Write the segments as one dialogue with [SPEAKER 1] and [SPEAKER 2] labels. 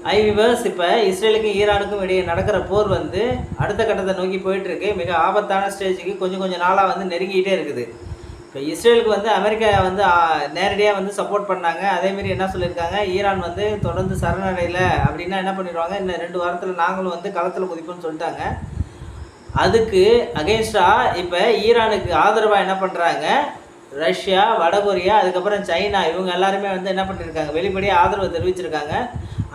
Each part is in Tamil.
[SPEAKER 1] விவர்ஸ் இப்போ இஸ்ரேலுக்கும் ஈரானுக்கும் இடையே நடக்கிற போர் வந்து அடுத்த கட்டத்தை நோக்கி போயிட்டுருக்கு. மிக ஆபத்தான ஸ்டேஜுக்கு கொஞ்சம் கொஞ்சம் நாளாக வந்து நெருங்கிக்கிட்டே இருக்குது. இப்போ இஸ்ரேலுக்கு வந்து அமெரிக்கா வந்து நேரடியாக வந்து சப்போர்ட் பண்ணாங்க. அதேமாரி என்ன சொல்லியிருக்காங்க, ஈரான் வந்து தொடர்ந்து சரணடையலை அப்படின்னா என்ன பண்ணிடுவாங்க, இந்த 2 வாரத்தில் நாங்களும் வந்து களத்தில் குதிப்போம்னு சொல்லிட்டாங்க. அதுக்கு அகெயின்ஸ்டாக இப்போ ஈரானுக்கு ஆதரவாக என்ன பண்ணுறாங்க, ரஷ்யா, வடகொரியா, அதுக்கப்புறம் சைனா, இவங்க எல்லாருமே வந்து என்ன பண்ணியிருக்காங்க, வெளிப்படையாக ஆதரவு தெரிவிச்சிருக்காங்க.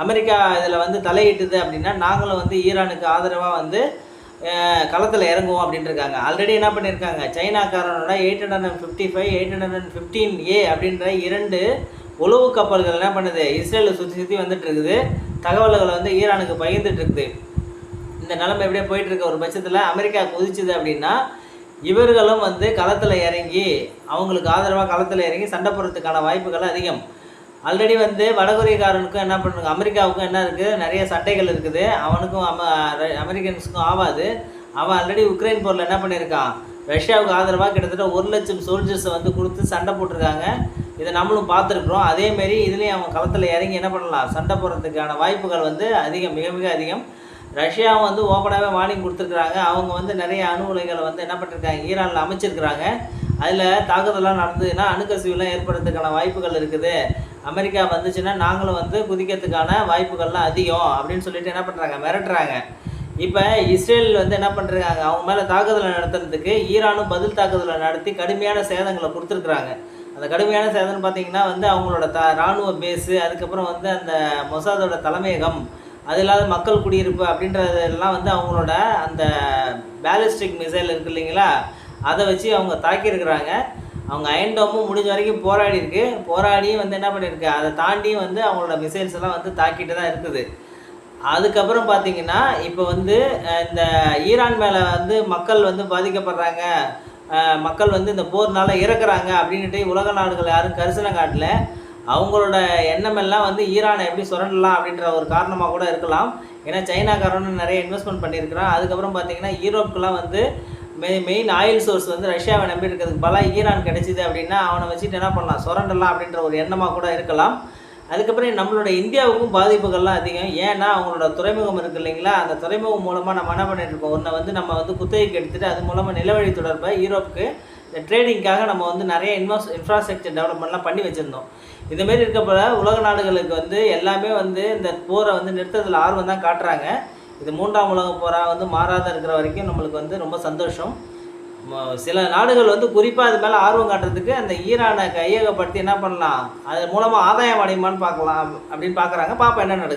[SPEAKER 1] அமெரிக்கா இதில் வந்து தலையிட்டுது அப்படின்னா நாங்களும் வந்து ஈரானுக்கு ஆதரவாக வந்து களத்தில் இறங்குவோம் அப்படின்ட்டு இருக்காங்க. ஆல்ரெடி என்ன பண்ணியிருக்காங்க, சைனாக்காரனோட 855, 815A அப்படின்ற 2 உளவு கப்பல்கள் என்ன பண்ணுது, இஸ்ரேலை சுற்றி சுற்றி வந்துட்டு இருக்குது. தகவல்களை வந்து ஈரானுக்கு பகிர்ந்துட்டு இருக்குது. இந்த நிலைமை எப்படியே போயிட்டு இருக்க ஒரு பட்சத்தில் அமெரிக்கா குதிச்சுது அப்படின்னா இவர்களும் வந்து களத்தில் இறங்கி அவங்களுக்கு ஆதரவாக களத்தில் இறங்கி சண்டை போடுறதுக்கான வாய்ப்புகள் அதிகம். ஆல்ரெடி வந்து வடகொரியக்காரனுக்கும் என்ன பண்ணுங்க, அமெரிக்காவுக்கும் என்ன இருக்குது, நிறைய சண்டைகள் இருக்குது. அவனுக்கும் அமெரிக்கன்ஸுக்கும் ஆகாது. அவன் ஆல்ரெடி உக்ரைன் போரில் என்ன பண்ணியிருக்கான், ரஷ்யாவுக்கு ஆதரவாக கிட்டத்தட்ட 1 லட்சம் சோல்ஜர்ஸை வந்து கொடுத்து சண்டை போட்டிருக்காங்க. இதை நம்மளும் பார்த்துருக்குறோம். அதேமாரி இதுலேயும் அவன் களத்தில் இறங்கி என்ன பண்ணலாம், சண்டை போடுறதுக்கான வாய்ப்புகள் வந்து அதிகம், மிக மிக அதிகம். ரஷ்யாவும் வந்து ஓப்பனாகவே வார்னிங் கொடுத்துருக்குறாங்க. அவங்க வந்து நிறைய அணு உலைகளை வந்து என்ன பண்ணிருக்காங்க, ஈரானில் அமைச்சிருக்கிறாங்க. அதில் தாக்குதலாம் நடந்ததுன்னா அணுக்கசிவுலாம் ஏற்படுறதுக்கான வாய்ப்புகள் இருக்குது. அமெரிக்கா வந்துச்சுன்னா நாங்களும் வந்து குதிக்கிறதுக்கான வாய்ப்புகள்லாம் அதிகம் அப்படின்னு சொல்லிட்டு என்ன பண்ணுறாங்க, மிரட்டுறாங்க. இப்போ இஸ்ரேல் வந்து என்ன பண்ணுறாங்க, அவங்க மேலே தாக்குதலை நடத்துறதுக்கு ஈரானும் பதில் தாக்குதலை நடத்தி கடுமையான சேதங்களை கொடுத்துருக்குறாங்க. அந்த கடுமையான சேதம்னு பார்த்தீங்கன்னா வந்து அவங்களோட இராணுவ பேஸு, அதுக்கப்புறம் வந்து அந்த மொசாதோட தலைமையகம், அது இல்லாத மக்கள் குடியிருப்பு அப்படின்றதெல்லாம் வந்து அவங்களோட அந்த பேலிஸ்டிக் மிசைல் இருக்குது இல்லைங்களா, அதை வச்சு அவங்க தாக்கியிருக்கிறாங்க. அவங்க அயன்டோமும் முடிஞ்ச வரைக்கும் போராடியும் வந்து என்ன பண்ணியிருக்கு, அதை தாண்டியும் வந்து அவங்களோட மிசைல்ஸ் எல்லாம் வந்து தாக்கிட்டு தான் இருக்குது. அதுக்கப்புறம் பார்த்திங்கன்னா இப்போ வந்து இந்த ஈரான் மேலே வந்து மக்கள் வந்து பாதிக்கப்படுறாங்க, மக்கள் வந்து இந்த போர்னால் இறக்குறாங்க அப்படின்ட்டு உலக நாடுகள் யாரும் கரிசனை காட்டல. அவங்களோட எண்ணமெல்லாம் வந்து ஈரானை எப்படி சுரண்டலாம் அப்படின்ற ஒரு காரணமாக கூட இருக்கலாம். ஏன்னா சைனாக்காரன்னு நிறைய இன்வெஸ்ட்மெண்ட் பண்ணியிருக்கிறான். அதுக்கப்புறம் பார்த்திங்கன்னா யூரோப்புக்கெலாம் வந்து மெயின் ஆயில் சோர்ஸ் வந்து ரஷ்யாவை நம்பி இருக்கிறதுக்கு பல ஈரான் கிடைச்சிது அப்படின்னா அவனை வச்சுட்டு என்ன பண்ணலாம், சுரண்டலாம் அப்படின்ற ஒரு எண்ணமாக கூட இருக்கலாம். அதுக்கப்புறம் நம்மளோட இந்தியாவுக்கும் பாதிப்புகள்லாம் அதிகம். ஏன்னா அவங்களோட துறைமுகம் இருக்குது இல்லைங்களா, அந்த துறைமுகம் மூலமாக நம்ம என்ன பண்ணிட்டு இருக்கோம், ஒன்றை வந்து நம்ம வந்து குத்தகைக்கு எடுத்துகிட்டு அது மூலமாக நிலவழி தொடர்பை யூரோப்புக்கு இந்த ட்ரேடிங்காக நம்ம வந்து நிறைய இன்ஃப்ராஸ்ட்ரக்சர் டெவலப்மெண்ட்லாம் பண்ணி வச்சுருந்தோம். இதுமாரி இருக்கப்போ உலக நாடுகளுக்கு வந்து எல்லாமே வந்து இந்த போரை வந்து நிறுத்தத்தில் ஆர்வம் தான் காட்டுறாங்க. இது 3ஆம் உலக போராக வந்து மாறாத இருக்கிற வரைக்கும் நம்மளுக்கு வந்து ரொம்ப சந்தோஷம். சில நாடுகள் வந்து குறிப்பாக அது மேலே ஆர்வம் காட்டுறதுக்கு அந்த ஈரானை கையகப்படுத்தி என்ன பண்ணலாம், அது மூலமாக ஆதாயம் அடையுமான்னு பார்க்கலாம் அப்படின்னு பார்க்குறாங்க. பாப்பா என்ன நடக்குது.